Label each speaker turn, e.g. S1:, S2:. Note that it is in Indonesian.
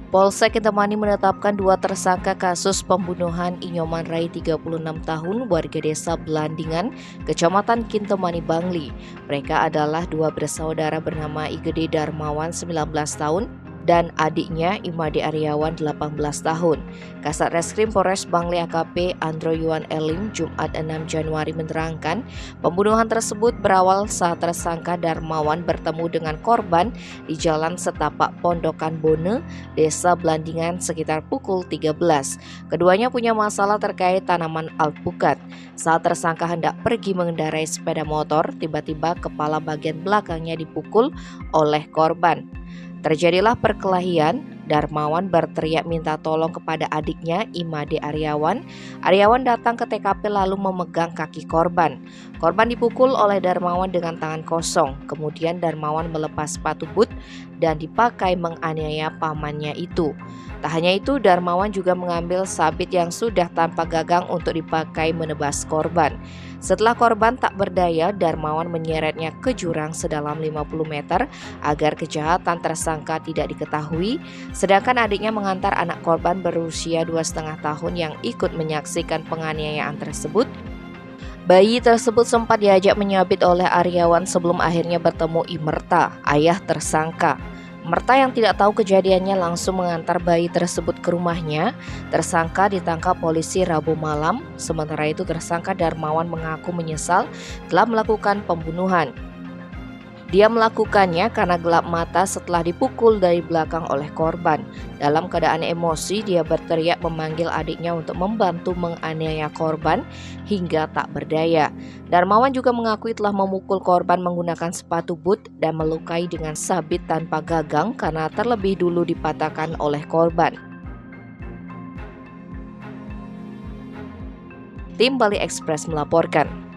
S1: Polsek Kintamani menetapkan 2 tersangka kasus pembunuhan Inyoman Rai 36 tahun warga desa Belandingan, Kecamatan Kintamani, Bangli. Mereka adalah 2 bersaudara bernama Igede Darmawan 19 tahun dan adiknya Imade Aryawan 18 tahun. Kasat Reskrim Polres Bangli AKP Andro Yuan Elim Jumat 6 Januari menerangkan, pembunuhan tersebut berawal saat tersangka Darmawan bertemu dengan korban di Jalan Setapak Pondokan Bone, Desa Belandingan sekitar pukul 13. Keduanya punya masalah terkait tanaman alpukat. Saat tersangka hendak pergi mengendarai sepeda motor, tiba-tiba kepala bagian belakangnya dipukul oleh korban. Terjadilah perkelahian. Darmawan berteriak minta tolong kepada adiknya Imade Aryawan. Aryawan datang ke TKP lalu memegang kaki korban. Korban dipukul oleh Darmawan dengan tangan kosong. Kemudian Darmawan melepas sepatu boot dan dipakai menganiaya pamannya itu. Tak hanya itu, Darmawan juga mengambil sabit yang sudah tanpa gagang untuk dipakai menebas korban. Setelah korban tak berdaya, Darmawan menyeretnya ke jurang sedalam 50 meter agar kejahatan tersangka tidak diketahui, sedangkan adiknya mengantar anak korban berusia 2,5 tahun yang ikut menyaksikan penganiayaan tersebut. Bayi tersebut sempat diajak menyabit oleh Aryawan sebelum akhirnya bertemu Imerta, ayah tersangka. Merta yang tidak tahu kejadiannya langsung mengantar bayi tersebut ke rumahnya. Tersangka ditangkap polisi Rabu malam. Sementara itu tersangka Darmawan mengaku menyesal telah melakukan pembunuhan. Dia melakukannya karena gelap mata setelah dipukul dari belakang oleh korban. Dalam keadaan emosi, dia berteriak memanggil adiknya untuk membantu menganiaya korban hingga tak berdaya. Darmawan juga mengakui telah memukul korban menggunakan sepatu boot dan melukai dengan sabit tanpa gagang karena terlebih dulu dipatahkan oleh korban. Tim Bali Express melaporkan.